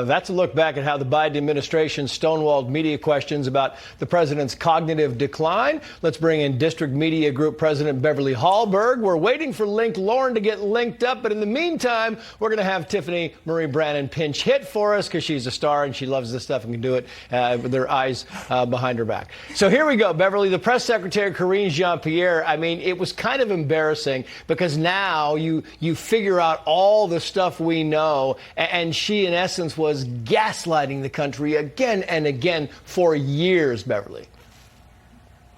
That's a look back at how the Biden administration stonewalled media questions about the president's cognitive decline. Let's bring in District Media Group President Beverly Hallberg. We're waiting for Link Lauren to get linked up, but in the meantime, we're going to have Tiffany Marie Brannon pinch hit for us because she's a star and she loves this stuff and can do it with her eyes behind her back. So here we go, Beverly. The press secretary, Karine Jean-Pierre, I mean, it was kind of embarrassing because now you figure out all the stuff we know, and she, in essence, was gaslighting the country again and again for years, Beverly.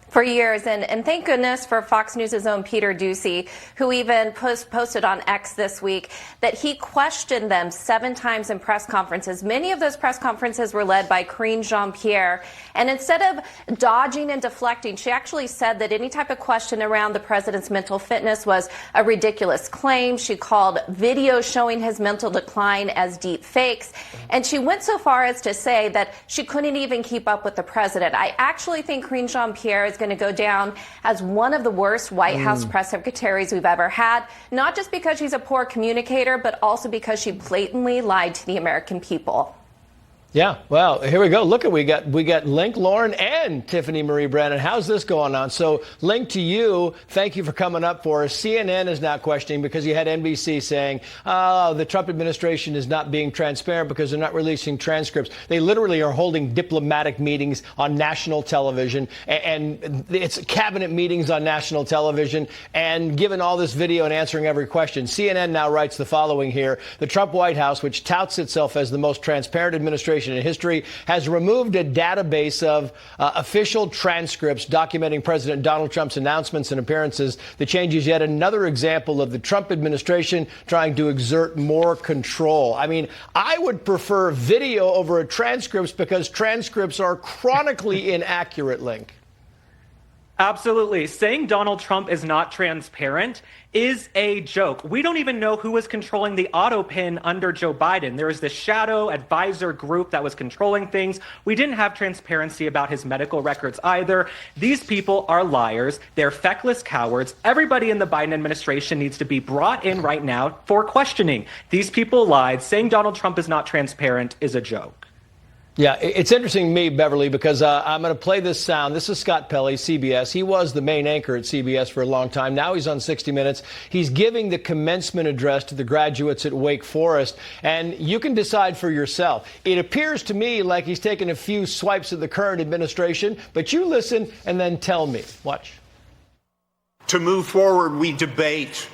For years, and thank goodness for Fox News' own Peter Doocy, who even posted on X this week that he questioned them 7 times in press conferences. Many of those press conferences were led by Karine Jean-Pierre, and instead of dodging and deflecting, she actually said that any type of question around the president's mental fitness was a ridiculous claim. She called videos showing his mental decline as deep fakes, and she went so far as to say that she couldn't even keep up with the president. I actually think Karine Jean-Pierre is going to go down as one of the worst White House press secretaries we've ever had, not just because she's a poor communicator, but also because she blatantly lied to the American people. Yeah, well, here we go. Look at we got Link Lauren and Tiffany Marie Brannon. How's this going on? So, Link, to you, thank you for coming up for us. CNN is now questioning because you had NBC saying, oh, the Trump administration is not being transparent because they're not releasing transcripts. They literally are holding diplomatic meetings on national television, and it's cabinet meetings on national television, and given all this video and answering every question. CNN now writes the following here. The Trump White House, which touts itself as the most transparent administration in history, has removed a database of official transcripts documenting President Donald Trump's announcements and appearances. The change is yet another example of the Trump administration trying to exert more control. I mean, I would prefer video over transcripts because transcripts are chronically inaccurate, Link. Absolutely. Saying Donald Trump is not transparent is a joke. We don't even know who was controlling the auto pin under Joe Biden. There was this shadow advisor group that was controlling things. We didn't have transparency about his medical records either. These people are liars. They're feckless cowards. Everybody in the Biden administration needs to be brought in right now for questioning. These people lied. Saying Donald Trump is not transparent is a joke. Yeah, it's interesting to me, Beverly, because I'm going to play this sound. This is Scott Pelley, CBS. He was the main anchor at CBS for a long time. Now he's on 60 Minutes. He's giving the commencement address to the graduates at Wake Forest, and you can decide for yourself. It appears to me like he's taken a few swipes at the current administration, but you listen and then tell me. Watch. To move forward, we debate,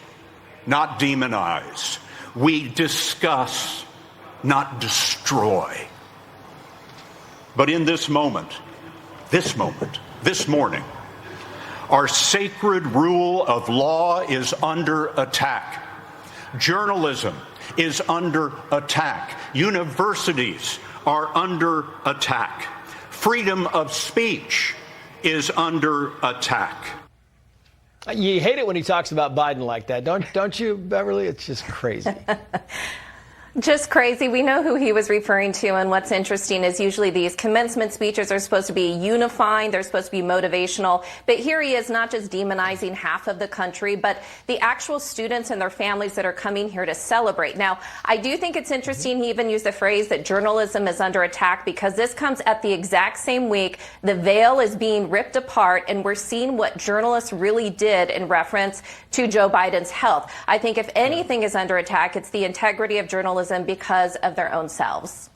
not demonize. We discuss, not destroy. But in this moment, this morning, our sacred rule of law is under attack. Journalism is under attack. Universities are under attack. Freedom of speech is under attack. You hate it when he talks about Biden like that, don't you, Beverly? It's just crazy. Just crazy. We know who he was referring to, and what's interesting is usually these commencement speeches are supposed to be unifying, they're supposed to be motivational, but here he is not just demonizing half of the country, but the actual students and their families that are coming here to celebrate. Now, I do think it's interesting he even used the phrase that journalism is under attack because this comes at the exact same week the veil is being ripped apart, and we're seeing what journalists really did in reference to Joe Biden's health. I think if anything is under attack, it's the integrity of journalism because of their own selves.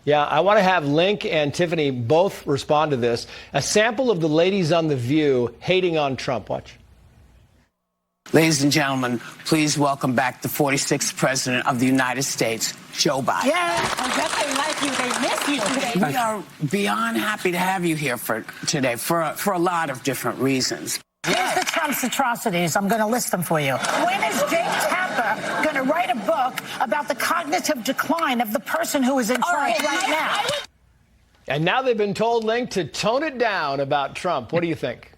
Yeah, I want to have Link and Tiffany both respond to this. A sample of the ladies on The View hating on Trump. Watch. Ladies and gentlemen, please welcome back the 46th President of the United States, Joe Biden. Yeah, I bet they like you. They miss you today. We are beyond happy to have you here today for a lot of different reasons. Here's the Trump's atrocities. I'm going to list them for you. When is Jake Tapper going to write a book about the cognitive decline of the person who is in charge right now? And now they've been told, Link, to tone it down about Trump. What do you think?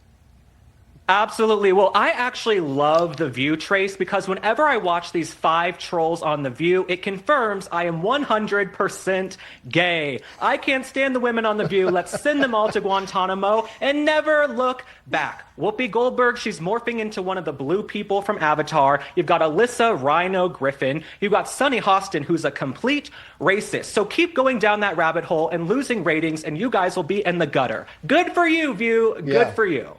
Absolutely. Well, I actually love The View, Trace, because whenever I watch these 5 trolls on The View, it confirms I am 100% gay. I can't stand the women on The View. Let's send them all to Guantanamo and never look back. Whoopi Goldberg, she's morphing into one of the blue people from Avatar. You've got Alyssa Rhino Griffin. You've got Sunny Hostin, who's a complete racist. So keep going down that rabbit hole and losing ratings, and you guys will be in the gutter. Good for you, View. Good for you.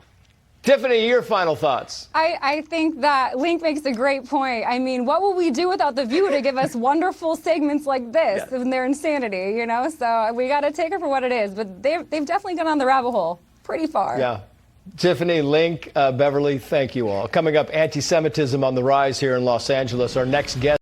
Tiffany, your final thoughts. I think that Link makes a great point. I mean, what will we do without The View to give us wonderful segments like this and their insanity, you know? So we got to take it for what it is. But they've definitely gone on the rabbit hole pretty far. Yeah. Tiffany, Link, Beverly, thank you all. Coming up, anti-Semitism on the rise here in Los Angeles. Our next guest.